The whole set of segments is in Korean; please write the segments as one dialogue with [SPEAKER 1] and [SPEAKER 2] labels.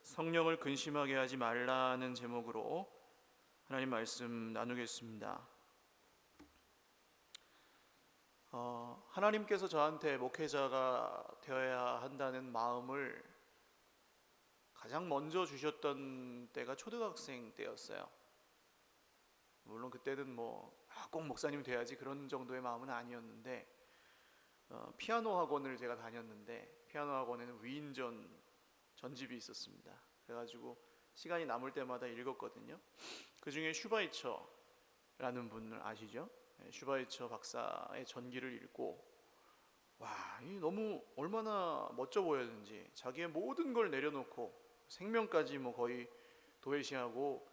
[SPEAKER 1] 성령을 근심하게 하지 말라는 제목으로 하나님 말씀 나누겠습니다. 하나님께서 저한테 목회자가 되어야 한다는 마음을 가장 먼저 주셨던 때가 초등학생 때였어요. 물론 그때는 꼭 목사님 돼야지 그런 정도의 마음은 아니었는데, 피아노 학원을 제가 다녔는데 피아노 학원에는 위인전 전집이 있었습니다. 그래가지고 시간이 남을 때마다 읽었거든요. 그 중에 슈바이처라는 분을 아시죠? 슈바이처 박사의 전기를 읽고, 와, 이 너무 얼마나 멋져 보였는지, 자기의 모든 걸 내려놓고 생명까지 거의 도외시하고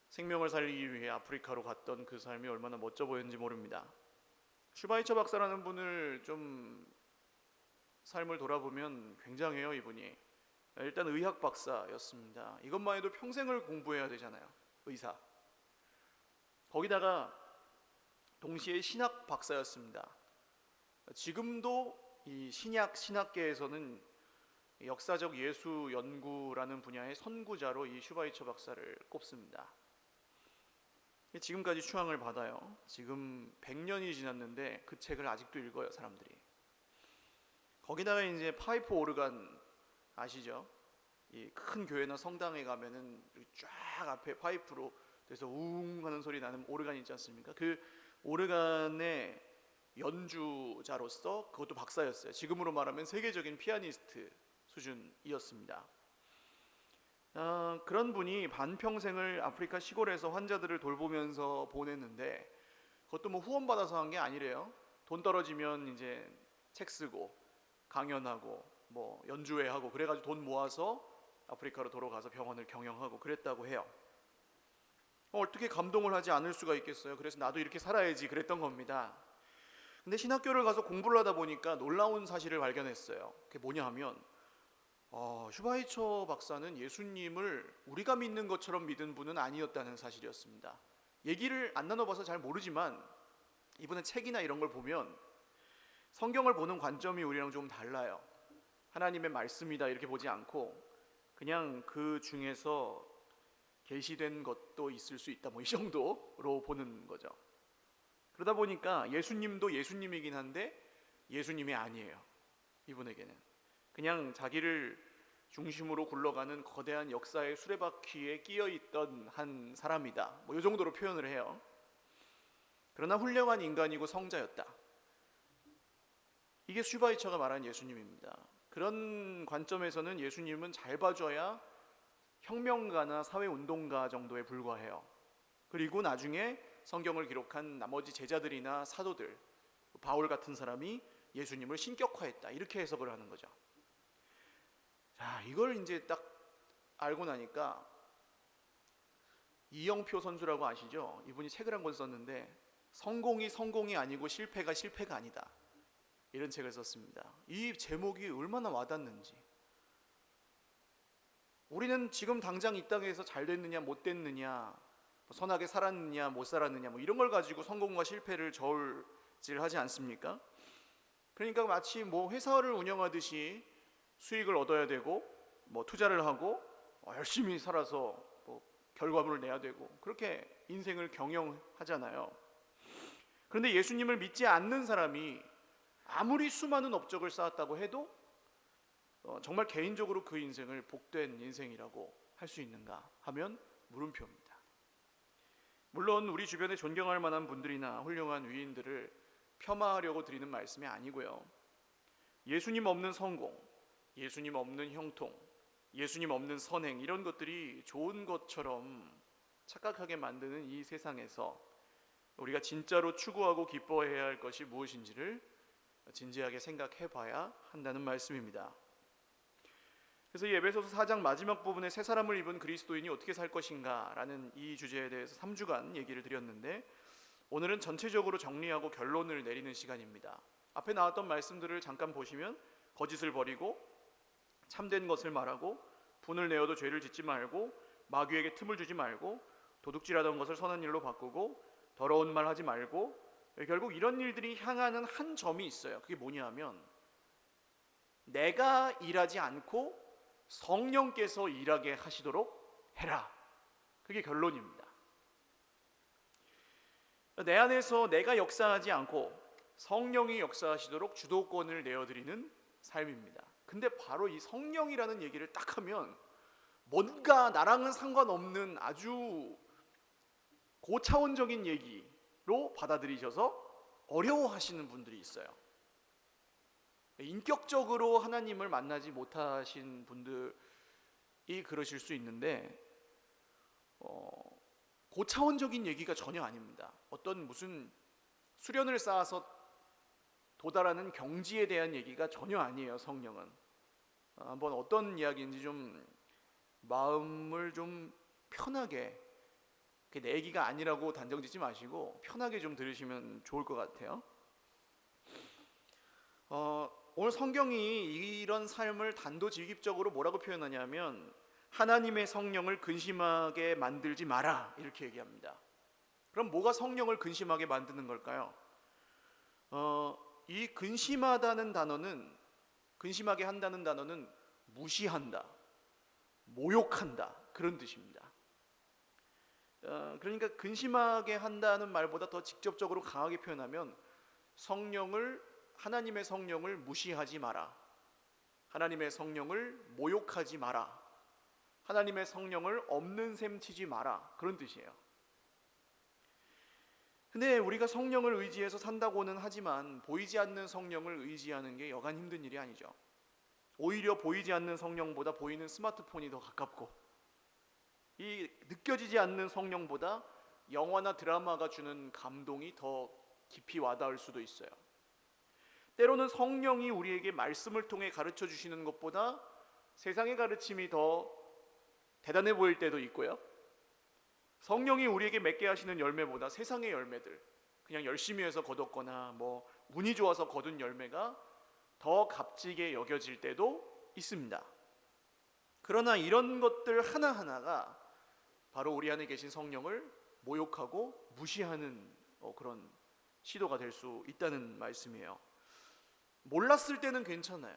[SPEAKER 1] 생명을 살리기 위해 아프리카로 갔던 그 삶이 얼마나 멋져 보였는지 모릅니다. 슈바이처 박사라는 분을 좀 삶을 돌아보면 굉장해요. 이분이 일단 의학 박사였습니다. 이것만 해도 평생을 공부해야 되잖아요. 의사. 거기다가 동시에 신학 박사였습니다. 지금도 이 신학계에서는 역사적 예수 연구라는 분야의 선구자로 이 슈바이처 박사를 꼽습니다. 지금까지 추앙을 받아요. 지금 100년이 지났는데 그 책을 아직도 읽어요, 사람들이. 거기다가 이제 파이프 오르간 아시죠? 이 큰 교회나 성당에 가면은 쫙 앞에 파이프로 돼서 웅 하는 소리 나는 오르간 있지 않습니까? 그 오르간의 연주자로서 그것도 박사였어요. 지금으로 말하면 세계적인 피아니스트 수준이었습니다. 그런 분이 반평생을 아프리카 시골에서 환자들을 돌보면서 보냈는데, 그것도 후원받아서 한 게 아니래요. 돈 떨어지면 이제 책 쓰고 강연하고 연주회 하고 그래가지고 돈 모아서 아프리카로 돌아가서 병원을 경영하고 그랬다고 해요. 어떻게 감동을 하지 않을 수가 있겠어요. 그래서 나도 이렇게 살아야지 그랬던 겁니다. 근데 신학교를 가서 공부를 하다 보니까 놀라운 사실을 발견했어요. 그게 뭐냐 하면, 슈바이처 박사는 예수님을 우리가 믿는 것처럼 믿은 분은 아니었다는 사실이었습니다. 얘기를 안 나눠봐서 잘 모르지만 이분의 책이나 이런 걸 보면 성경을 보는 관점이 우리랑 좀 달라요. 하나님의 말씀이다 이렇게 보지 않고 그냥 그 중에서 계시된 것도 있을 수 있다 이 정도로 보는 거죠. 그러다 보니까 예수님도 예수님이긴 한데 예수님이 아니에요. 이분에게는 그냥 자기를 중심으로 굴러가는 거대한 역사의 수레바퀴에 끼어있던 한 사람이다, 이 정도로 표현을 해요. 그러나 훌륭한 인간이고 성자였다. 이게 슈바이처가 말한 예수님입니다. 그런 관점에서는 예수님은 잘 봐줘야 혁명가나 사회운동가 정도에 불과해요. 그리고 나중에 성경을 기록한 나머지 제자들이나 사도들, 바울 같은 사람이 예수님을 신격화했다, 이렇게 해석을 하는 거죠. 자, 이걸 이제 딱 알고 나니까 이영표 선수라고 아시죠? 이분이 책을 한 권 썼는데 성공이 성공이 아니고 실패가 실패가 아니다, 이런 책을 썼습니다. 이 제목이 얼마나 와닿는지. 우리는 지금 당장 이 땅에서 잘 됐느냐 못 됐느냐, 선하게 살았느냐 못 살았느냐 이런 걸 가지고 성공과 실패를 저울질하지 않습니까? 그러니까 마치 회사를 운영하듯이 수익을 얻어야 되고 투자를 하고 열심히 살아서 결과물을 내야 되고 그렇게 인생을 경영하잖아요. 그런데 예수님을 믿지 않는 사람이 아무리 수많은 업적을 쌓았다고 해도 정말 개인적으로 그 인생을 복된 인생이라고 할 수 있는가 하면 물음표입니다. 물론 우리 주변에 존경할 만한 분들이나 훌륭한 위인들을 폄하하려고 드리는 말씀이 아니고요. 예수님 없는 성공, 예수님 없는 형통, 예수님 없는 선행, 이런 것들이 좋은 것처럼 착각하게 만드는 이 세상에서 우리가 진짜로 추구하고 기뻐해야 할 것이 무엇인지를 진지하게 생각해 봐야 한다는 말씀입니다. 그래서 이 에베소서 4장 마지막 부분에 새 사람을 입은 그리스도인이 어떻게 살 것인가 라는 이 주제에 대해서 3주간 얘기를 드렸는데, 오늘은 전체적으로 정리하고 결론을 내리는 시간입니다. 앞에 나왔던 말씀들을 잠깐 보시면 거짓을 버리고 참된 것을 말하고 분을 내어도 죄를 짓지 말고 마귀에게 틈을 주지 말고 도둑질하던 것을 선한 일로 바꾸고 더러운 말 하지 말고, 결국 이런 일들이 향하는 한 점이 있어요. 그게 뭐냐 하면 내가 일하지 않고 성령께서 일하게 하시도록 해라. 그게 결론입니다. 내 안에서 내가 역사하지 않고 성령이 역사하시도록 주도권을 내어드리는 삶입니다. 근데 바로 이 성령이라는 얘기를 딱 하면 뭔가 나랑은 상관없는 아주 고차원적인 얘기로 받아들이셔서 어려워하시는 분들이 있어요. 인격적으로 하나님을 만나지 못하신 분들이 그러실 수 있는데 고차원적인 얘기가 전혀 아닙니다. 어떤 무슨 수련을 쌓아서 도달하는 경지에 대한 얘기가 전혀 아니에요. 성령은 한번 어떤 이야기인지 좀 마음을 좀 편하게, 내 얘기가 아니라고 단정짓지 마시고 편하게 좀 들으시면 좋을 것 같아요. 오늘 성경이 이런 삶을 단도직입적으로 뭐라고 표현하냐면 하나님의 성령을 근심하게 만들지 마라 이렇게 얘기합니다. 그럼 뭐가 성령을 근심하게 만드는 걸까요? 이 근심하다는 단어는, 근심하게 한다는 단어는 무시한다, 모욕한다 그런 뜻입니다. 그러니까 근심하게 한다는 말보다 더 직접적으로 강하게 표현하면 하나님의 성령을 무시하지 마라, 하나님의 성령을 모욕하지 마라, 하나님의 성령을 없는 셈 치지 마라 그런 뜻이에요. 근데 우리가 성령을 의지해서 산다고는 하지만 보이지 않는 성령을 의지하는 게 여간 힘든 일이 아니죠. 오히려 보이지 않는 성령보다 보이는 스마트폰이 더 가깝고 이 느껴지지 않는 성령보다 영화나 드라마가 주는 감동이 더 깊이 와닿을 수도 있어요. 때로는 성령이 우리에게 말씀을 통해 가르쳐 주시는 것보다 세상의 가르침이 더 대단해 보일 때도 있고요. 성령이 우리에게 맺게 하시는 열매보다 세상의 열매들, 그냥 열심히 해서 거뒀거나 운이 좋아서 거둔 열매가 더 값지게 여겨질 때도 있습니다. 그러나 이런 것들 하나하나가 바로 우리 안에 계신 성령을 모욕하고 무시하는 그런 시도가 될 수 있다는 말씀이에요. 몰랐을 때는 괜찮아요.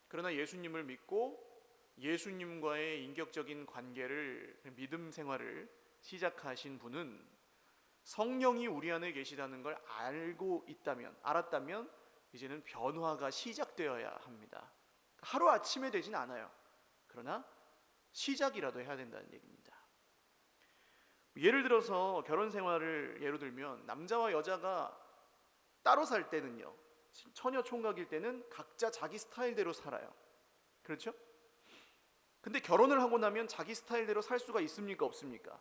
[SPEAKER 1] 그러나 예수님을 믿고 예수님과의 인격적인 관계를, 믿음 생활을 시작하신 분은 성령이 우리 안에 계시다는 걸 알았다면 이제는 변화가 시작되어야 합니다. 하루아침에 되진 않아요. 그러나 시작이라도 해야 된다는 얘기입니다. 예를 들어서 결혼 생활을 예로 들면 남자와 여자가 따로 살 때는요, 처녀 총각일 때는 각자 자기 스타일대로 살아요. 그렇죠? 근데 결혼을 하고 나면 자기 스타일대로 살 수가 있습니까? 없습니까?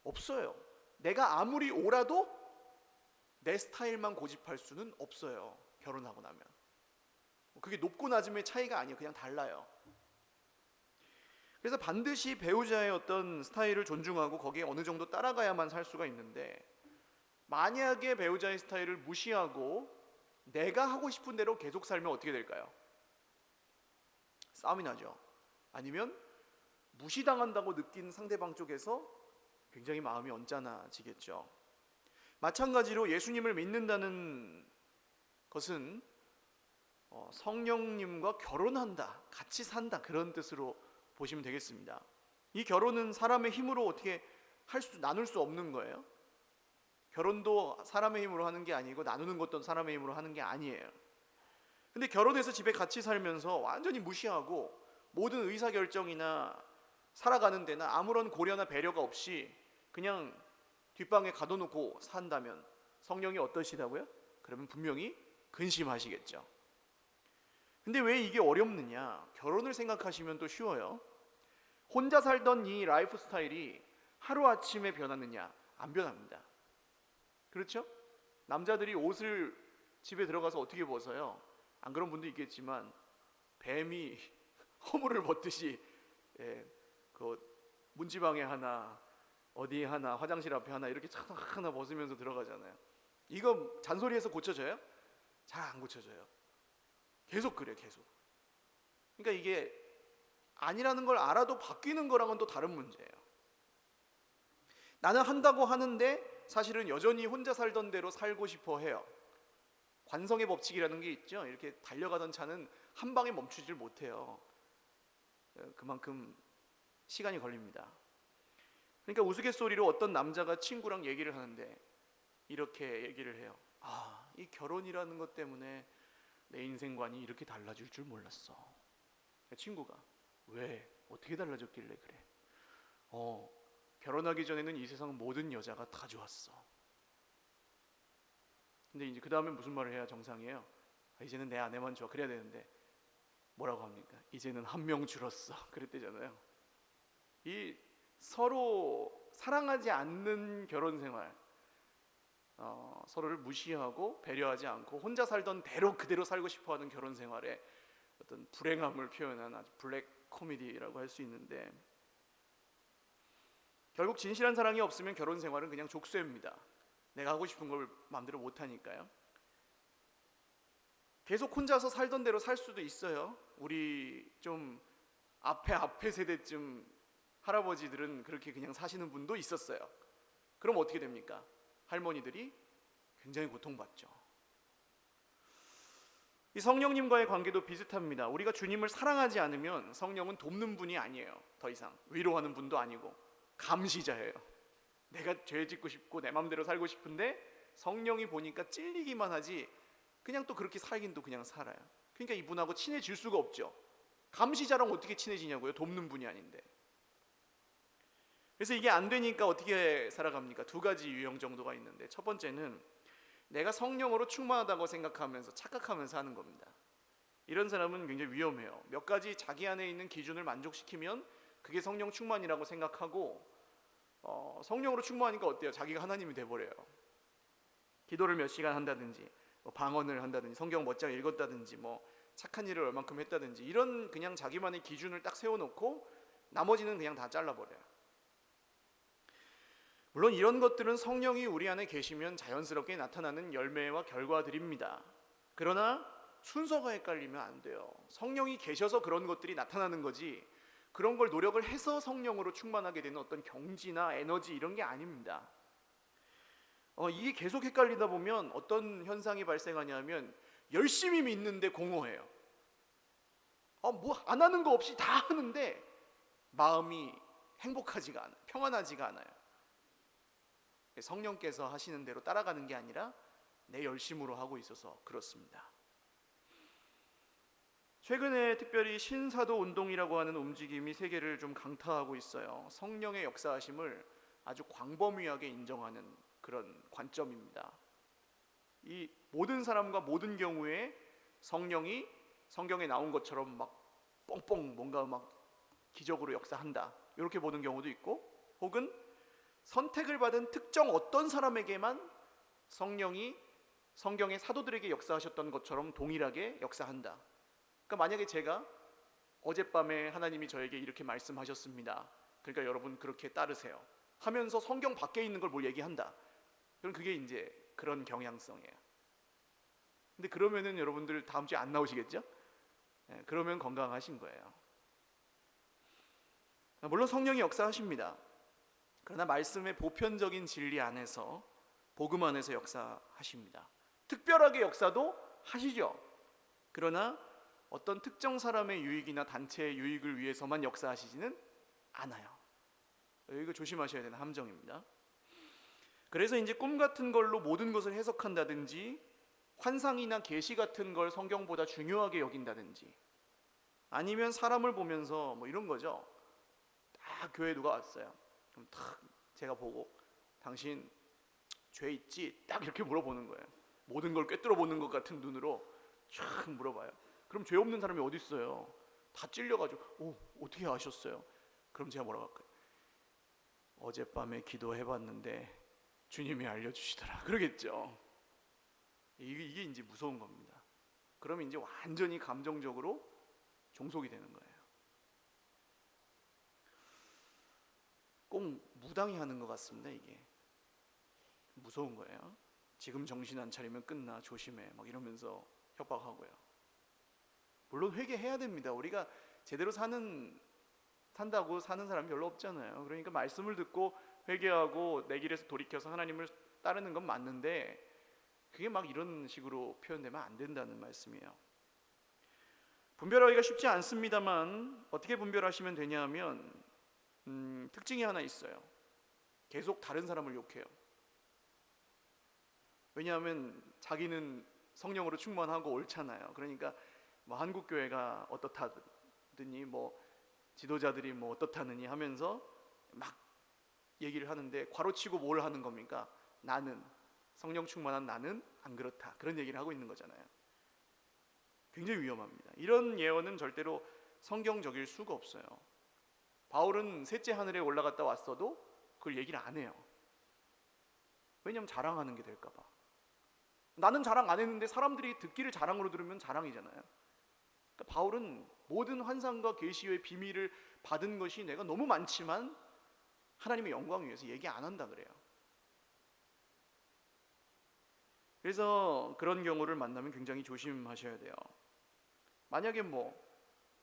[SPEAKER 1] 없어요. 내가 아무리 옳아도 내 스타일만 고집할 수는 없어요. 결혼하고 나면. 그게 높고 낮음의 차이가 아니에요. 그냥 달라요. 그래서 반드시 배우자의 어떤 스타일을 존중하고 거기에 어느 정도 따라가야만 살 수가 있는데, 만약에 배우자의 스타일을 무시하고 내가 하고 싶은 대로 계속 살면 어떻게 될까요? 싸움이 나죠. 아니면 무시당한다고 느낀 상대방 쪽에서 굉장히 마음이 언짢아지겠죠. 마찬가지로 예수님을 믿는다는 것은 성령님과 결혼한다, 같이 산다 그런 뜻으로 보시면 되겠습니다. 이 결혼은 사람의 힘으로 어떻게 나눌 수 없는 거예요. 결혼도 사람의 힘으로 하는 게 아니고 나누는 것도 사람의 힘으로 하는 게 아니에요. 근데 결혼해서 집에 같이 살면서 완전히 무시하고 모든 의사결정이나 살아가는 데나 아무런 고려나 배려가 없이 그냥 뒷방에 가둬놓고 산다면 성령이 어떠시다고요? 그러면 분명히 근심하시겠죠. 근데 왜 이게 어렵느냐? 결혼을 생각하시면 또 쉬워요. 혼자 살던 이 라이프 스타일이 하루아침에 변하느냐? 안 변합니다. 그렇죠? 남자들이 옷을 집에 들어가서 어떻게 벗어요? 안 그런 분도 있겠지만 뱀이 허물을 벗듯이 그 문지방에 하나, 어디에 하나, 화장실 앞에 하나 이렇게 하나 벗으면서 들어가잖아요. 이거 잔소리해서 고쳐져요? 잘 안 고쳐져요. 계속 그래요. 계속. 그러니까 이게 아니라는 걸 알아도 바뀌는 거랑은 또 다른 문제예요. 나는 한다고 하는데 사실은 여전히 혼자 살던 대로 살고 싶어 해요. 관성의 법칙이라는 게 있죠. 이렇게 달려가던 차는 한 방에 멈추질 못해요. 그만큼 시간이 걸립니다. 그러니까 우스갯소리로 어떤 남자가 친구랑 얘기를 하는데 이렇게 얘기를 해요. 이 결혼이라는 것 때문에 내 인생관이 이렇게 달라질 줄 몰랐어. 친구가 왜? 어떻게 달라졌길래 그래? 결혼하기 전에는 이 세상 모든 여자가 다 좋았어. 근데 이제 그 다음에 무슨 말을 해야 정상이에요? 이제는 내 아내만 좋아. 그래야 되는데 뭐라고 합니까? 이제는 한 명 줄었어. 그랬대잖아요. 이 서로 사랑하지 않는 결혼 생활, 서로를 무시하고 배려하지 않고 혼자 살던 대로 그대로 살고 싶어하는 결혼 생활에 어떤 불행함을 표현한 아주 블랙 코미디라고 할 수 있는데, 결국 진실한 사랑이 없으면 결혼 생활은 그냥 족쇄입니다. 내가 하고 싶은 걸 마음대로 못 하니까요. 계속 혼자서 살던 대로 살 수도 있어요. 우리 좀 앞에 세대쯤 할아버지들은 그렇게 그냥 사시는 분도 있었어요. 그럼 어떻게 됩니까? 할머니들이 굉장히 고통받죠. 이 성령님과의 관계도 비슷합니다. 우리가 주님을 사랑하지 않으면 성령은 돕는 분이 아니에요. 더 이상 위로하는 분도 아니고 감시자예요. 내가 죄 짓고 싶고 내 마음대로 살고 싶은데 성령이 보니까 찔리기만 하지 그냥 또 그렇게 살긴 또 그냥 살아요. 그러니까 이분하고 친해질 수가 없죠. 감시자랑 어떻게 친해지냐고요? 돕는 분이 아닌데. 그래서 이게 안 되니까 어떻게 살아갑니까? 두 가지 유형 정도가 있는데, 첫 번째는 내가 성령으로 충만하다고 생각하면서 착각하면서 하는 겁니다. 이런 사람은 굉장히 위험해요. 몇 가지 자기 안에 있는 기준을 만족시키면 그게 성령 충만이라고 생각하고, 성령으로 충만하니까 어때요? 자기가 하나님이 돼버려요. 기도를 몇 시간 한다든지, 방언을 한다든지, 성경 멋지게 읽었다든지, 착한 일을 얼만큼 했다든지, 이런 그냥 자기만의 기준을 딱 세워놓고 나머지는 그냥 다 잘라버려요. 물론 이런 것들은 성령이 우리 안에 계시면 자연스럽게 나타나는 열매와 결과들입니다. 그러나 순서가 헷갈리면 안 돼요. 성령이 계셔서 그런 것들이 나타나는 거지, 그런 걸 노력을 해서 성령으로 충만하게 되는 어떤 경지나 에너지 이런 게 아닙니다. 이게 계속 헷갈리다 보면 어떤 현상이 발생하냐면 열심히 믿는데 공허해요. 뭐 안 하는 거 없이 다 하는데 마음이 행복하지가 않아요. 평안하지가 않아요. 성령께서 하시는 대로 따라가는 게 아니라 내 열심으로 하고 있어서 그렇습니다. 최근에 특별히 신사도 운동이라고 하는 움직임이 세계를 좀 강타하고 있어요. 성령의 역사하심을 아주 광범위하게 인정하는 그런 관점입니다. 이 모든 사람과 모든 경우에 성령이 성경에 나온 것처럼 막 뻥뻥 뭔가 막 기적으로 역사한다, 이렇게 보는 경우도 있고, 혹은 선택을 받은 특정 어떤 사람에게만 성령이 성경의 사도들에게 역사하셨던 것처럼 동일하게 역사한다. 그러니까 만약에 제가 어젯밤에 하나님이 저에게 이렇게 말씀하셨습니다, 그러니까 여러분 그렇게 따르세요 하면서 성경 밖에 있는 걸 뭘 얘기한다, 그럼 그게 이제 그런 경향성이에요. 근데 그러면은 여러분들 다음 주에 안 나오시겠죠? 그러면 건강하신 거예요. 물론 성령이 역사하십니다. 그러나 말씀의 보편적인 진리 안에서, 복음 안에서 역사하십니다. 특별하게 역사도 하시죠. 그러나 어떤 특정 사람의 유익이나 단체의 유익을 위해서만 역사하시지는 않아요. 이거 조심하셔야 되는 함정입니다. 그래서 이제 꿈 같은 걸로 모든 것을 해석한다든지, 환상이나 계시 같은 걸 성경보다 중요하게 여긴다든지, 아니면 사람을 보면서 이런 거죠. 딱 교회에 누가 왔어요. 그럼 탁 제가 보고 당신 죄 있지? 딱 이렇게 물어보는 거예요. 모든 걸 꿰뚫어 보는 것 같은 눈으로 쫙 물어봐요. 그럼 죄 없는 사람이 어디 있어요? 다 찔려가지고 어떻게 아셨어요? 그럼 제가 뭐라고 할까요? 어젯밤에 기도해봤는데 주님이 알려주시더라, 그러겠죠. 이게 이제 무서운 겁니다. 그러면 이제 완전히 감정적으로 종속이 되는 거예요. 꼭 무당이 하는 것 같습니다. 이게 무서운 거예요. 지금 정신 안 차리면 끝나, 조심해, 막 이러면서 협박하고요. 물론 회개해야 됩니다. 우리가 제대로 산다고 사는 사람이 별로 없잖아요. 그러니까 말씀을 듣고 회개하고 내 길에서 돌이켜서 하나님을 따르는 건 맞는데, 그게 막 이런 식으로 표현되면 안 된다는 말씀이에요. 분별하기가 쉽지 않습니다만 어떻게 분별하시면 되냐 하면 특징이 하나 있어요. 계속 다른 사람을 욕해요. 왜냐하면 자기는 성령으로 충만하고 옳잖아요. 그러니까 뭐 한국 교회가 어떻다더니 뭐 지도자들이 뭐 어떻다느니 하면서 막 얘기를 하는데 괄호치고 뭘 하는 겁니까? 나는 성령 충만한 나는 안 그렇다. 그런 얘기를 하고 있는 거잖아요. 굉장히 위험합니다. 이런 예언은 절대로 성경적일 수가 없어요. 바울은 셋째 하늘에 올라갔다 왔어도 그걸 얘기를 안 해요. 왜냐하면 자랑하는 게 될까 봐. 나는 자랑 안 했는데 사람들이 듣기를 자랑으로 들으면 자랑이잖아요. 그러니까 바울은 모든 환상과 계시의 비밀을 받은 것이 내가 너무 많지만 하나님의 영광 위해서 얘기 안 한다 그래요. 그래서 그런 경우를 만나면 굉장히 조심하셔야 돼요. 만약에 뭐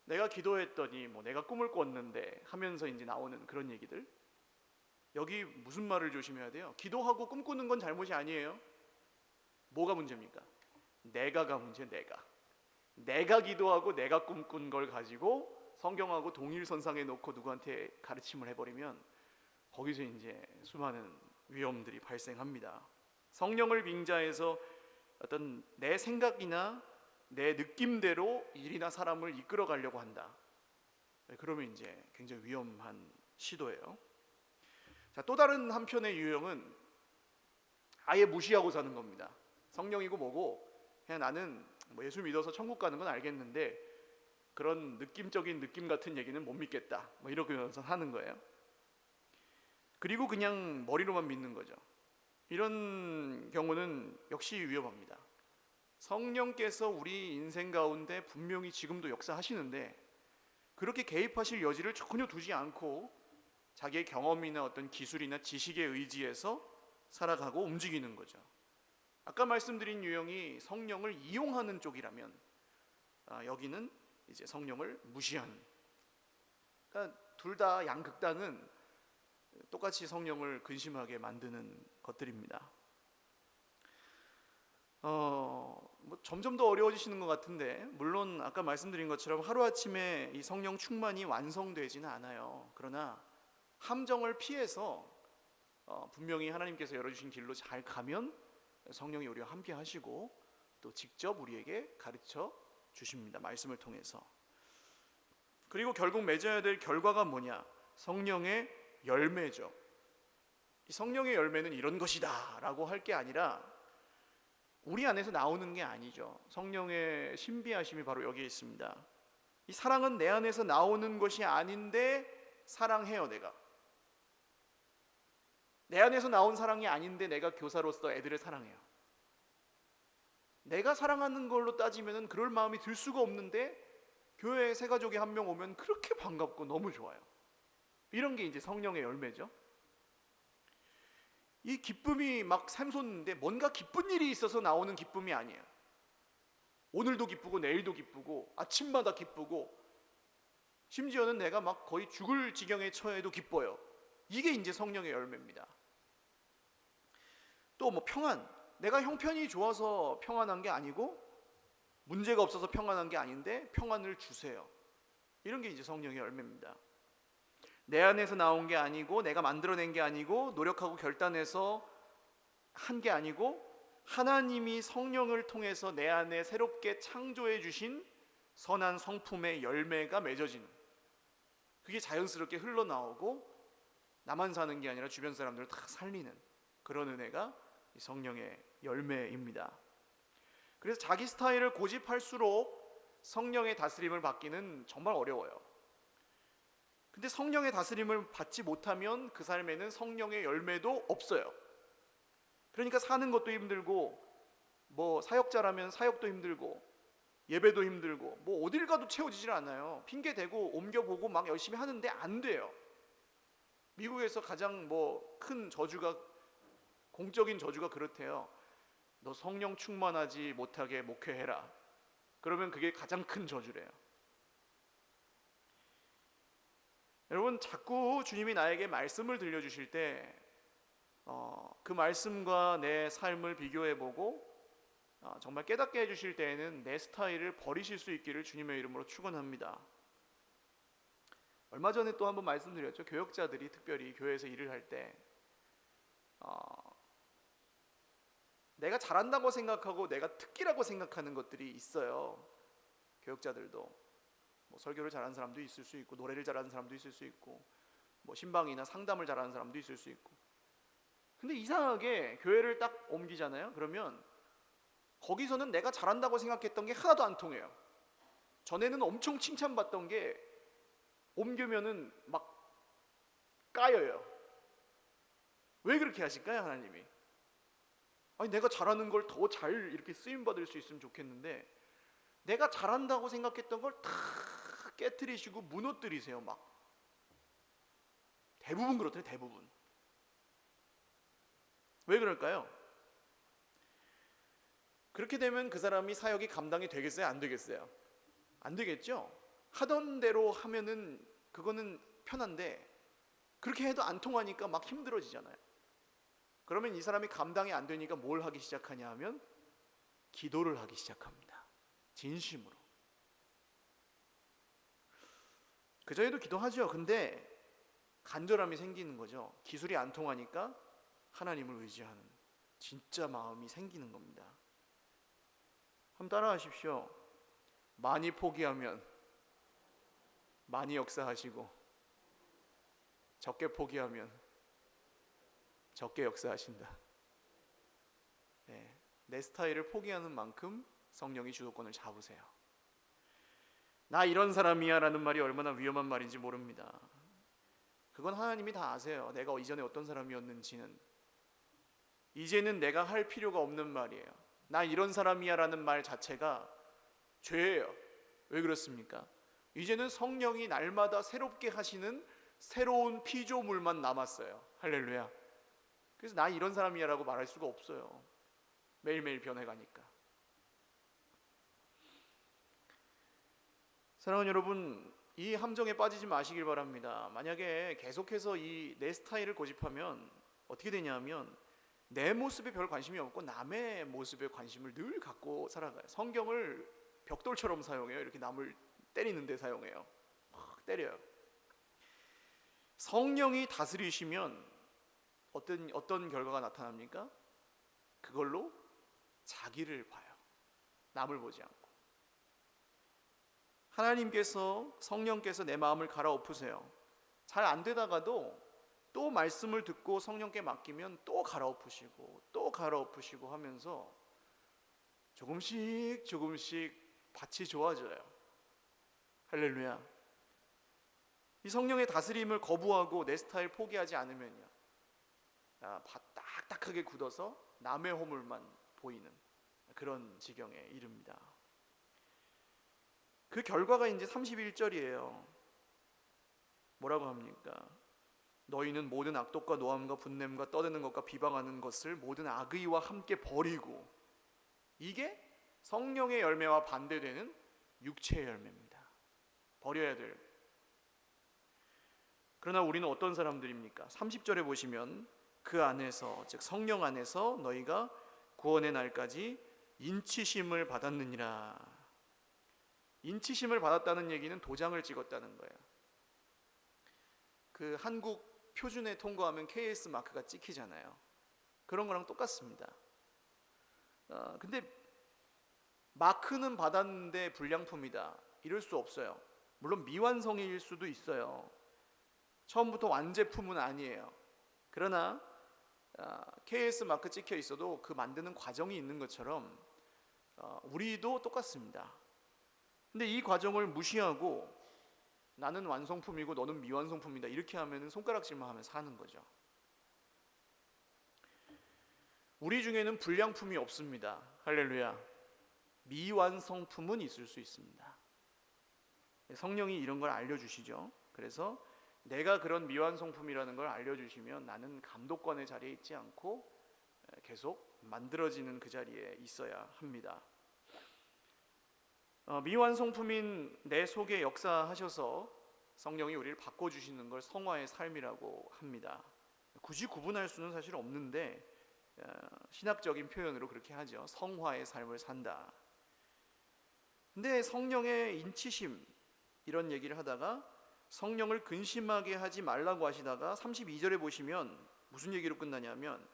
[SPEAKER 1] 내가 기도했더니 뭐 내가 꿈을 꿨는데 하면서 이제 나오는 그런 얘기들, 여기 무슨 말을 조심해야 돼요? 기도하고 꿈꾸는 건 잘못이 아니에요. 뭐가 문제입니까? 내가가 문제. 내가 기도하고 내가 꿈꾼 걸 가지고 성경하고 동일선상에 놓고 누구한테 가르침을 해버리면 거기서 이제 수많은 위험들이 발생합니다. 성령을 빙자해서 어떤 내 생각이나 내 느낌대로 일이나 사람을 이끌어 가려고 한다. 그러면 이제 굉장히 위험한 시도예요. 자, 또 다른 한편의 유형은 아예 무시하고 사는 겁니다. 성령이고 뭐고 그냥 나는 뭐 예수 믿어서 천국 가는 건 알겠는데 그런 느낌적인 느낌 같은 얘기는 못 믿겠다. 뭐 이러면서 하는 거예요. 그리고 그냥 머리로만 믿는 거죠. 이런 경우는 역시 위험합니다. 성령께서 우리 인생 가운데 분명히 지금도 역사하시는데 그렇게 개입하실 여지를 전혀 두지 않고 자기의 경험이나 어떤 기술이나 지식에 의지해서 살아가고 움직이는 거죠. 아까 말씀드린 유형이 성령을 이용하는 쪽이라면 여기는 이제 성령을 무시하는. 그러니까 둘 다 양극단은 똑같이 성령을 근심하게 만드는 것들입니다. 뭐 점점 더 어려워지시는 것 같은데 물론 아까 말씀드린 것처럼 하루아침에 이 성령 충만이 완성되지는 않아요. 그러나 함정을 피해서 분명히 하나님께서 열어주신 길로 잘 가면 성령이 우리와 함께 하시고 또 직접 우리에게 가르쳐 주십니다. 말씀을 통해서. 그리고 결국 맺어야 될 결과가 뭐냐? 성령의 열매죠. 이 성령의 열매는 이런 것이다 라고 할 게 아니라 우리 안에서 나오는 게 아니죠. 성령의 신비하심이 바로 여기에 있습니다. 이 사랑은 내 안에서 나오는 것이 아닌데 사랑해요. 내 안에서 나온 사랑이 아닌데 내가 교사로서 애들을 사랑해요. 내가 사랑하는 걸로 따지면 그럴 마음이 들 수가 없는데 교회에 새 가족이 한 명 오면 그렇게 반갑고 너무 좋아요. 이런 게 이제 성령의 열매죠. 이 기쁨이 막 샘솟는데 뭔가 기쁜 일이 있어서 나오는 기쁨이 아니에요. 오늘도 기쁘고 내일도 기쁘고 아침마다 기쁘고 심지어는 내가 막 거의 죽을 지경에 처해도 기뻐요. 이게 이제 성령의 열매입니다. 또 뭐 평안, 내가 형편이 좋아서 평안한 게 아니고 문제가 없어서 평안한 게 아닌데 평안을 주세요. 이런 게 이제 성령의 열매입니다. 내 안에서 나온 게 아니고 내가 만들어낸 게 아니고 노력하고 결단해서 한 게 아니고 하나님이 성령을 통해서 내 안에 새롭게 창조해 주신 선한 성품의 열매가 맺어지는, 그게 자연스럽게 흘러나오고 나만 사는 게 아니라 주변 사람들을 다 살리는 그런 은혜가 성령의 열매입니다. 그래서 자기 스타일을 고집할수록 성령의 다스림을 받기는 정말 어려워요. 근데 성령의 다스림을 받지 못하면 그 삶에는 성령의 열매도 없어요. 그러니까 사는 것도 힘들고 뭐 사역자라면 사역도 힘들고 예배도 힘들고 뭐 어딜 가도 채워지질 않아요. 핑계 대고 옮겨보고 막 열심히 하는데 안 돼요. 미국에서 가장 뭐 큰 저주가, 공적인 저주가 그렇대요. 너 성령 충만하지 못하게 목회해라. 그러면 그게 가장 큰 저주래요. 여러분, 자꾸 주님이 나에게 말씀을 들려주실 때 그 말씀과 내 삶을 비교해보고 정말 깨닫게 해주실 때에는 내 스타일을 버리실 수 있기를 주님의 이름으로 축원합니다. 얼마 전에 또 한번 말씀드렸죠. 교역자들이 특별히 교회에서 일을 할 때 내가 잘한다고 생각하고 내가 특기라고 생각하는 것들이 있어요. 교역자들도 뭐 설교를 잘하는 사람도 있을 수 있고, 노래를 잘하는 사람도 있을 수 있고, 뭐 신방이나 상담을 잘하는 사람도 있을 수 있고. 근데 이상하게 교회를 딱 옮기잖아요. 그러면 거기서는 내가 잘한다고 생각했던 게 하나도 안 통해요. 전에는 엄청 칭찬받던 게 옮기면은 막 까여요. 왜 그렇게 하실까요, 하나님이? 아니, 내가 잘하는 걸 더 잘 이렇게 쓰임 받을 수 있으면 좋겠는데 내가 잘한다고 생각했던 걸 다 깨트리시고 무너뜨리세요. 막 대부분 그렇대요. 대부분. 왜 그럴까요? 그렇게 되면 그 사람이 사역이 감당이 되겠어요? 안 되겠어요? 안 되겠죠? 하던 대로 하면은 그거는 편한데 그렇게 해도 안 통하니까 막 힘들어지잖아요. 그러면 이 사람이 감당이 안 되니까 뭘 하기 시작하냐 하면 기도를 하기 시작합니다. 진심으로. 그 전에도 기도하죠. 근데 간절함이 생기는 거죠. 기술이 안 통하니까 하나님을 의지하는 진짜 마음이 생기는 겁니다. 한번 따라 하십시오. 많이 포기하면 많이 역사하시고, 적게 포기하면 적게 역사하신다. 네, 내 스타일을 포기하는 만큼 성령이 주도권을 잡으세요. 나 이런 사람이야 라는 말이 얼마나 위험한 말인지 모릅니다. 그건 하나님이 다 아세요. 내가 이전에 어떤 사람이었는지는. 이제는 내가 할 필요가 없는 말이에요. 나 이런 사람이야 라는 말 자체가 죄예요. 왜 그렇습니까? 이제는 성령이 날마다 새롭게 하시는 새로운 피조물만 남았어요. 할렐루야. 그래서 나 이런 사람이야 라고 말할 수가 없어요. 매일매일 변해가니까. 사랑하는 여러분, 이 함정에 빠지지 마시길 바랍니다. 만약에 계속해서 이 내 스타일을 고집하면 어떻게 되냐면 내 모습에 별 관심이 없고 남의 모습에 관심을 늘 갖고 살아가요. 성경을 벽돌처럼 사용해요. 이렇게 남을 때리는 데 사용해요. 막 때려요. 성령이 다스리시면 어떤 결과가 나타납니까? 그걸로 자기를 봐요. 남을 보지 않고. 하나님께서, 성령께서 내 마음을 갈아엎으세요. 잘 안 되다가도 또 말씀을 듣고 성령께 맡기면 또 갈아엎으시고 또 갈아엎으시고 하면서 조금씩 밭이 좋아져요. 할렐루야. 이 성령의 다스림을 거부하고 내 스타일 포기하지 않으면요, 밭 딱딱하게 굳어서 남의 허물만 보이는 그런 지경에 이릅니다. 그 결과가 이제 31절이에요. 뭐라고 합니까? 너희는 모든 악독과 노함과 분냄과 떠드는 것과 비방하는 것을 모든 악의와 함께 버리고. 이게 성령의 열매와 반대되는 육체의 열매입니다. 버려야 될. 그러나 우리는 어떤 사람들입니까? 30절에 보시면 그 안에서, 즉 성령 안에서 너희가 구원의 날까지 인치심을 받았느니라. 인치심을 받았다는 얘기는 도장을 찍었다는 거예요. 그 한국 표준에 통과하면 KS 마크가 찍히잖아요. 그런 거랑 똑같습니다. 근데 마크는 받았는데 불량품이다, 이럴 수 없어요. 물론 미완성일 수도 있어요. 처음부터 완제품은 아니에요. 그러나 KS 마크 찍혀 있어도 그 만드는 과정이 있는 것처럼 우리도 똑같습니다. 근데 이 과정을 무시하고 나는 완성품이고 너는 미완성품이다, 이렇게 하면 손가락질만 하면 사는 거죠. 우리 중에는 불량품이 없습니다. 할렐루야. 미완성품은 있을 수 있습니다. 성령이 이런 걸 알려주시죠. 그래서 내가 그런 미완성품이라는 걸 알려주시면 나는 감독관의 자리에 있지 않고 계속 만들어지는 그 자리에 있어야 합니다. 미완성품인 내 속에 역사하셔서 성령이 우리를 바꿔주시는 걸 성화의 삶이라고 합니다. 굳이 구분할 수는 사실 없는데 신학적인 표현으로 그렇게 하죠. 성화의 삶을 산다. 근데 성령의 인치심 이런 얘기를 하다가 성령을 근심하게 하지 말라고 하시다가 32절에 보시면 무슨 얘기로 끝나냐면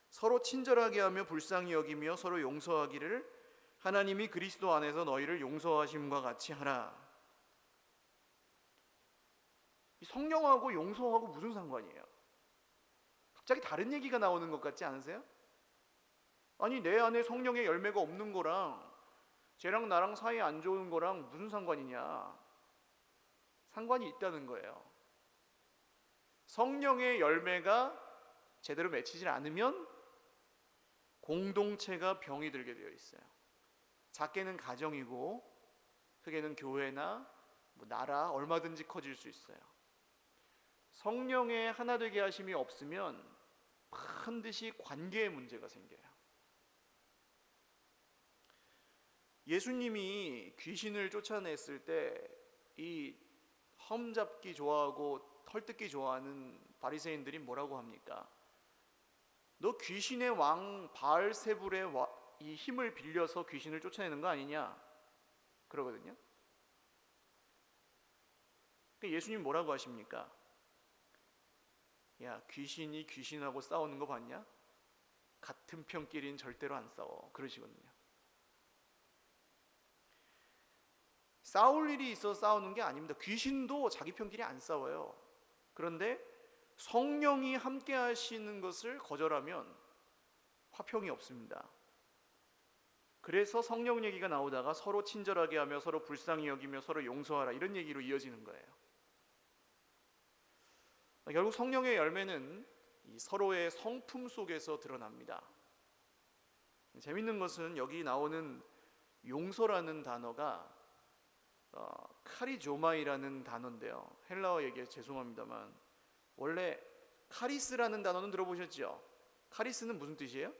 [SPEAKER 1] 서로 친절하게 하며 불쌍히 여기며 서로 용서하기를 하나님이 그리스도 안에서 너희를 용서하심과 같이 하라. 이 성령하고 용서하고 무슨 상관이에요? 갑자기 다른 얘기가 나오는 것 같지 않으세요? 아니 내 안에 성령의 열매가 없는 거랑 쟤랑 나랑 사이 안 좋은 거랑 무슨 상관이냐? 상관이 있다는 거예요. 성령의 열매가 제대로 맺히질 않으면 공동체가 병이 들게 되어 있어요. 작게는 가정이고 크게는 교회나 나라 얼마든지 커질 수 있어요. 성령의 하나 되게 하심이 없으면 반드시 관계의 문제가 생겨요. 예수님이 귀신을 쫓아냈을 때 이 험잡기 좋아하고 털뜯기 좋아하는 바리새인들이 뭐라고 합니까? 너 귀신의 왕 바알세불의 이 힘을 빌려서 귀신을 쫓아내는 거 아니냐? 그러거든요. 예수님 뭐라고 하십니까? 야, 귀신이 귀신하고 싸우는 거 봤냐? 같은 편끼리는 절대로 안 싸워. 그러시거든요. 싸울 일이 있어서 싸우는 게 아닙니다. 귀신도 자기 편끼리 안 싸워요. 그런데 성령이 함께 하시는 것을 거절하면 화평이 없습니다. 그래서 성령 얘기가 나오다가 서로 친절하게 하며 서로 불쌍히 여기며 서로 용서하라 이런 얘기로 이어지는 거예요. 결국 성령의 열매는 이 서로의 성품 속에서 드러납니다. 재밌는 것은 여기 나오는 용서라는 단어가 카리조마이라는 단어인데요. 헬라어 얘기에 죄송합니다만 원래 카리스라는 단어는 들어보셨죠? 카리스는 무슨 뜻이에요?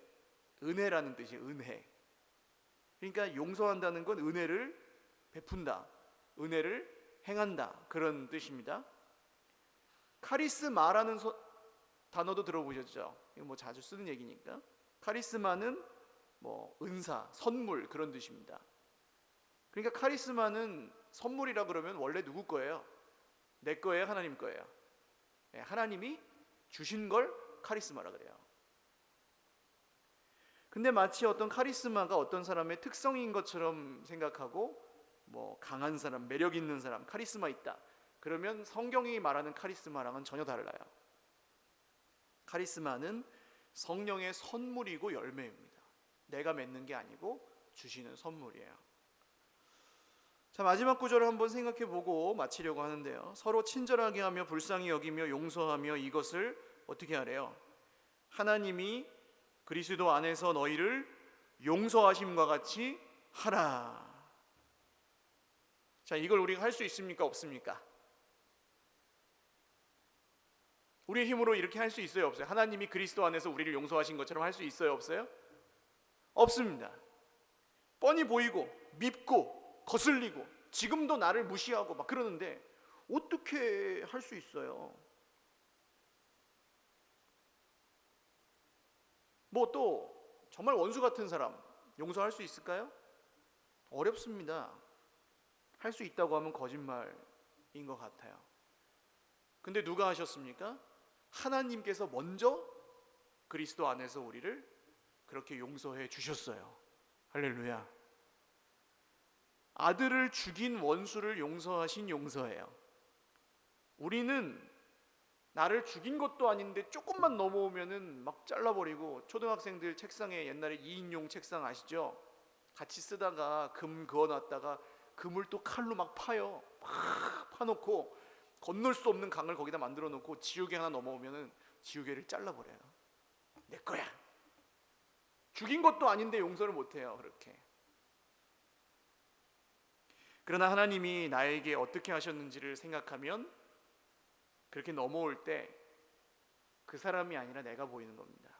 [SPEAKER 1] 은혜라는 뜻이에요. 은혜. 그러니까 용서한다는 건 은혜를 베푼다, 은혜를 행한다 그런 뜻입니다. 카리스마라는 단어도 들어보셨죠? 이거 자주 쓰는 얘기니까. 카리스마는 은사, 선물 그런 뜻입니다. 그러니까 카리스마는 선물이라 그러면 원래 누구 거예요? 내 거예요? 하나님 거예요? 하나님이 주신 걸 카리스마라 그래요. 근데 마치 어떤 카리스마가 어떤 사람의 특성인 것처럼 생각하고 강한 사람, 매력 있는 사람, 카리스마 있다. 그러면 성경이 말하는 카리스마랑은 전혀 달라요. 카리스마는 성령의 선물이고 열매입니다. 내가 맺는 게 아니고 주시는 선물이에요. 자, 마지막 구절을 한번 생각해 보고 마치려고 하는데요. 서로 친절하게 하며 불쌍히 여기며 용서하며 이것을 어떻게 하래요? 하나님이 그리스도 안에서 너희를 용서하심과 같이 하라. 자, 이걸 우리가 할 수 있습니까? 없습니까? 우리의 힘으로 이렇게 할 수 있어요? 없어요? 하나님이 그리스도 안에서 우리를 용서하신 것처럼 할 수 있어요? 없어요? 없습니다. 뻔히 보이고 밉고 거슬리고 지금도 나를 무시하고 막 그러는데 어떻게 할 수 있어요? 또 정말 원수 같은 사람 용서할 수 있을까요? 어렵습니다. 할 수 있다고 하면 거짓말인 것 같아요. 근데 누가 하셨습니까? 하나님께서 먼저 그리스도 안에서 우리를 그렇게 용서해 주셨어요. 할렐루야. 아들을 죽인 원수를 용서하신 용서예요. 우리는 나를 죽인 것도 아닌데 조금만 넘어오면은 막 잘라버리고, 초등학생들 책상에 옛날에 2인용 책상 아시죠? 같이 쓰다가 금 그어놨다가 금을 또 칼로 막 파요. 막 파놓고 건널 수 없는 강을 거기다 만들어 놓고 지우개 하나 넘어오면은 지우개를 잘라버려요. 내 거야. 죽인 것도 아닌데 용서를 못해요. 그렇게. 그러나 하나님이 나에게 어떻게 하셨는지를 생각하면 그렇게 넘어올 때 그 사람이 아니라 내가 보이는 겁니다.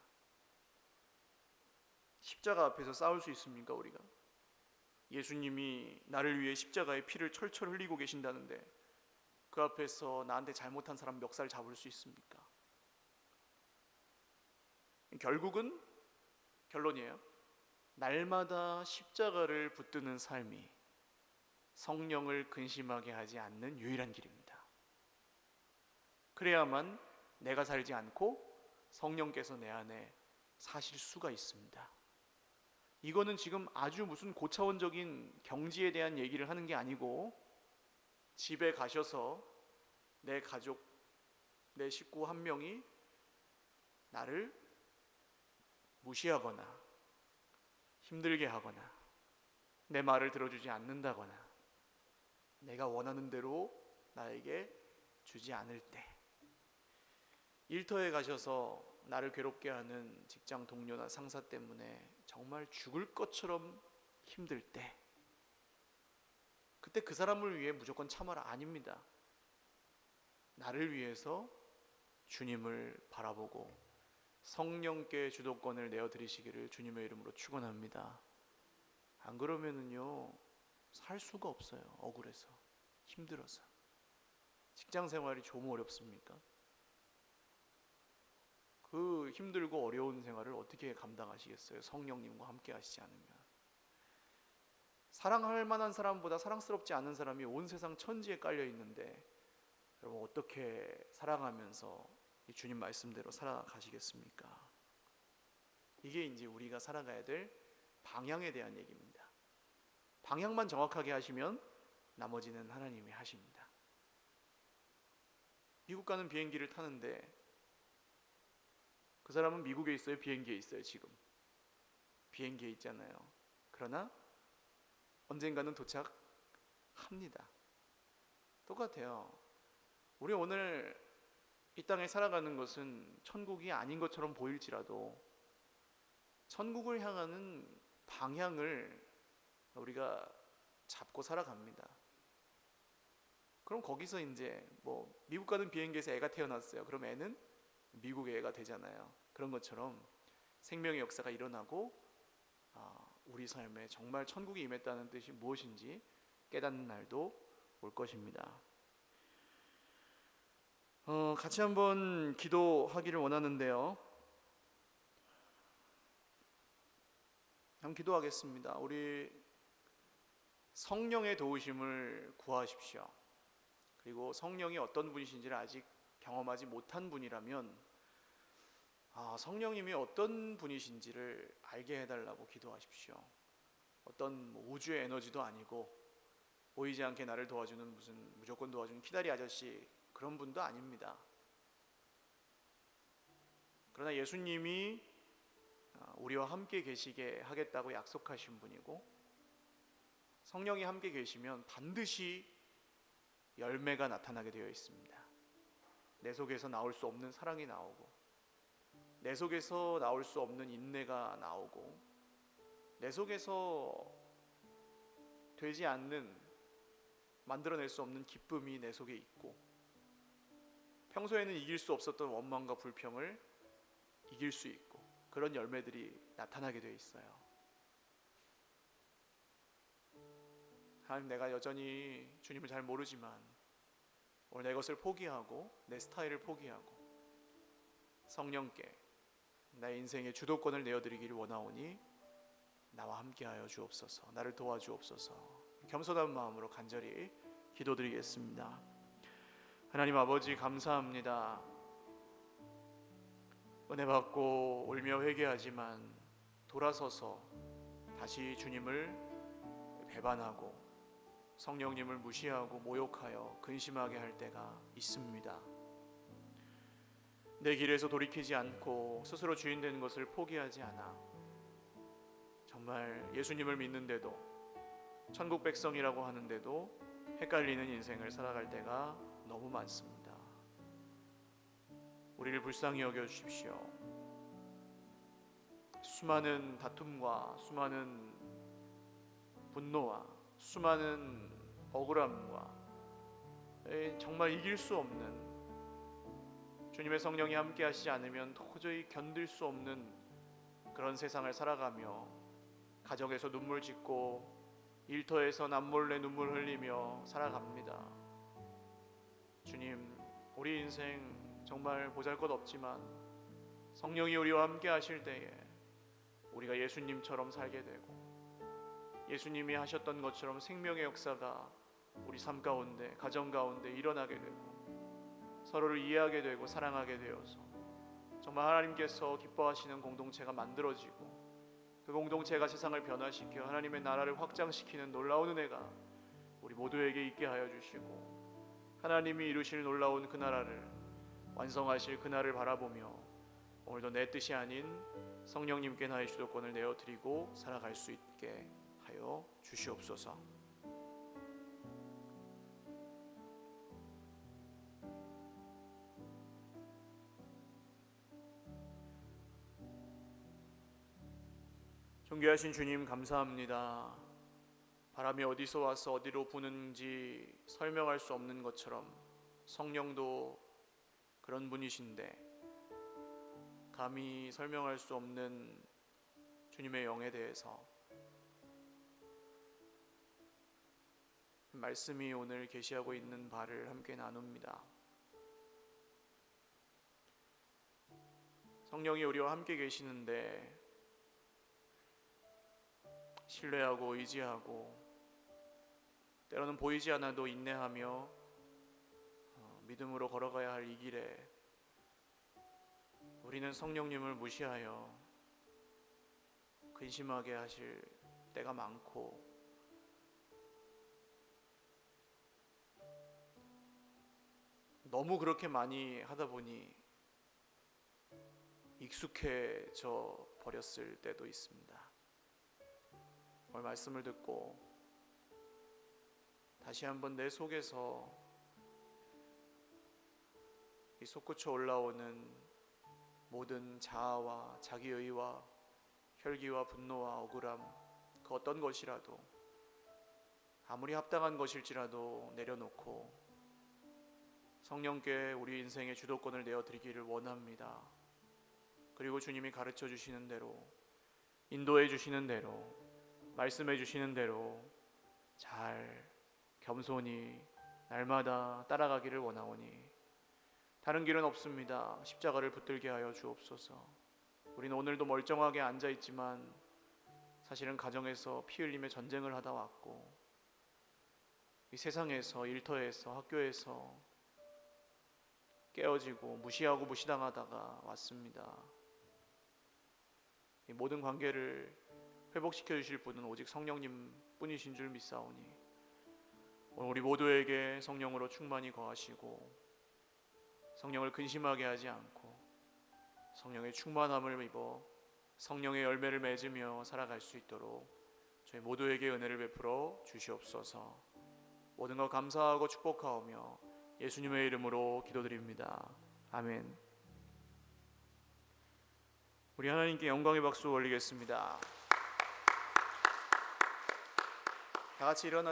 [SPEAKER 1] 십자가 앞에서 싸울 수 있습니까, 우리가? 예수님이 나를 위해 십자가의 피를 철철 흘리고 계신다는데 그 앞에서 나한테 잘못한 사람 멱살 잡을 수 있습니까? 결국은 결론이에요. 날마다 십자가를 붙드는 삶이 성령을 근심하게 하지 않는 유일한 길입니다. 그래야만 내가 살지 않고 성령께서 내 안에 사실 수가 있습니다. 이거는 지금 아주 무슨 고차원적인 경지에 대한 얘기를 하는 게 아니고, 집에 가셔서 내 가족, 내 식구 한 명이 나를 무시하거나 힘들게 하거나 내 말을 들어주지 않는다거나 내가 원하는 대로 나에게 주지 않을 때, 일터에 가셔서 나를 괴롭게 하는 직장 동료나 상사 때문에 정말 죽을 것처럼 힘들 때, 그때 그 사람을 위해 무조건 참아라 아닙니다. 나를 위해서 주님을 바라보고 성령께 주도권을 내어드리시기를 주님의 이름으로 축원합니다. 안 그러면은요 살 수가 없어요. 억울해서, 힘들어서. 직장 생활이 좀 어렵습니까? 그 힘들고 어려운 생활을 어떻게 감당하시겠어요? 성령님과 함께 하시지 않으면. 사랑할 만한 사람보다 사랑스럽지 않은 사람이 온 세상 천지에 깔려 있는데, 여러분 어떻게 사랑하면서 이 주님 말씀대로 살아가시겠습니까? 이게 이제 우리가 살아가야 될 방향에 대한 얘기입니다. 방향만 정확하게 하시면 나머지는 하나님이 하십니다. 미국 가는 비행기를 타는데 그 사람은 미국에 있어요? 비행기에 있어요? 지금 비행기에 있잖아요. 그러나 언젠가는 도착합니다. 똑같아요. 우리 오늘 이 땅에 살아가는 것은 천국이 아닌 것처럼 보일지라도 천국을 향하는 방향을 우리가 잡고 살아갑니다. 그럼 거기서 이제 뭐 미국 가는 비행기에서 애가 태어났어요. 그럼 애는 미국의 애가 되잖아요. 그런 것처럼 생명의 역사가 일어나고 우리 삶에 정말 천국이 임했다는 뜻이 무엇인지 깨닫는 날도 올 것입니다. 같이 한번 기도하기를 원하는데요. 한번 기도하겠습니다. 우리 성령의 도우심을 구하십시오. 그리고 성령이 어떤 분이신지를 아직 경험하지 못한 분이라면 성령님이 어떤 분이신지를 알게 해달라고 기도하십시오. 어떤 우주의 에너지도 아니고 보이지 않게 나를 도와주는 무슨 무조건 도와주는 키다리 아저씨, 그런 분도 아닙니다. 그러나 예수님이 우리와 함께 계시게 하겠다고 약속하신 분이고, 성령이 함께 계시면 반드시 열매가 나타나게 되어 있습니다. 내 속에서 나올 수 없는 사랑이 나오고, 내 속에서 나올 수 없는 인내가 나오고, 내 속에서 되지 않는, 만들어낼 수 없는 기쁨이 내 속에 있고, 평소에는 이길 수 없었던 원망과 불평을 이길 수 있고, 그런 열매들이 나타나게 되어 있어요. 하나님, 내가 여전히 주님을 잘 모르지만 오늘 내 것을 포기하고 내 스타일을 포기하고 성령께 나의 인생의 주도권을 내어드리기를 원하오니 나와 함께하여 주옵소서. 나를 도와주옵소서. 겸손한 마음으로 간절히 기도드리겠습니다. 하나님 아버지, 감사합니다. 은혜 받고 울며 회개하지만 돌아서서 다시 주님을 배반하고 성령님을 무시하고 모욕하여 근심하게 할 때가 있습니다. 내 길에서 돌이키지 않고 스스로 주인 되는 것을 포기하지 않아 정말 예수님을 믿는데도, 천국 백성이라고 하는데도 헷갈리는 인생을 살아갈 때가 너무 많습니다. 우리를 불쌍히 여겨 주십시오. 수많은 다툼과 수많은 분노와 수많은 억울함과 정말 이길 수 없는, 주님의 성령이 함께 하시지 않으면 도저히 견딜 수 없는 그런 세상을 살아가며 가정에서 눈물 짓고 일터에서 남몰래 눈물 흘리며 살아갑니다. 주님, 우리 인생 정말 보잘것없지만 성령이 우리와 함께 하실 때에 우리가 예수님처럼 살게 되고 예수님이 하셨던 것처럼 생명의 역사가 우리 삶 가운데, 가정 가운데 일어나게 되고 서로를 이해하게 되고 사랑하게 되어서 정말 하나님께서 기뻐하시는 공동체가 만들어지고 그 공동체가 세상을 변화시켜 하나님의 나라를 확장시키는 놀라운 은혜가 우리 모두에게 있게 하여 주시고 하나님이 이루실 놀라운 그 나라를 완성하실 그날을 바라보며 오늘도 내 뜻이 아닌 성령님께 나의 주도권을 내어드리고 살아갈 수 있게 하여 주시옵소서. 존귀하신 주님, 감사합니다. 바람이 어디서 와서 어디로 부는지 설명할 수 없는 것처럼 성령도 그런 분이신데 감히 설명할 수 없는 주님의 영에 대해서 말씀이 오늘 계시하고 있는 바를 함께 나눕니다. 성령이 우리와 함께 계시는데 신뢰하고 의지하고 때로는 보이지 않아도 인내하며 믿음으로 걸어가야 할 이 길에 우리는 성령님을 무시하여 근심하게 하실 때가 많고 너무 그렇게 많이 하다 보니 익숙해져 버렸을 때도 있습니다. 오늘 말씀을 듣고 다시 한번 내 속에서 이 솟구쳐 올라오는 모든 자아와 자기의와 혈기와 분노와 억울함, 그 어떤 것이라도 아무리 합당한 것일지라도 내려놓고 성령께 우리 인생의 주도권을 내어드리기를 원합니다. 그리고 주님이 가르쳐 주시는 대로, 인도해 주시는 대로, 말씀해 주시는 대로 잘 겸손히 날마다 따라가기를 원하오니 다른 길은 없습니다. 십자가를 붙들게 하여 주옵소서. 우리는 오늘도 멀쩡하게 앉아있지만 사실은 가정에서 피 흘리며 전쟁을 하다 왔고 이 세상에서, 일터에서, 학교에서 깨어지고 무시하고 무시당하다가 왔습니다. 이 모든 관계를 회복시켜 주실 분은 오직 성령님 뿐이신 줄 믿사오니 오늘 우리 모두에게 성령으로 충만히 거하시고 성령을 근심하게 하지 않고 성령의 충만함을 입어 성령의 열매를 맺으며 살아갈 수 있도록 저희 모두에게 은혜를 베풀어 주시옵소서. 모든 것 감사하고 축복하오며 예수님의 이름으로 기도드립니다. 아멘. 우리 하나님께 영광의 박수 올리겠습니다. 다 같이 일어나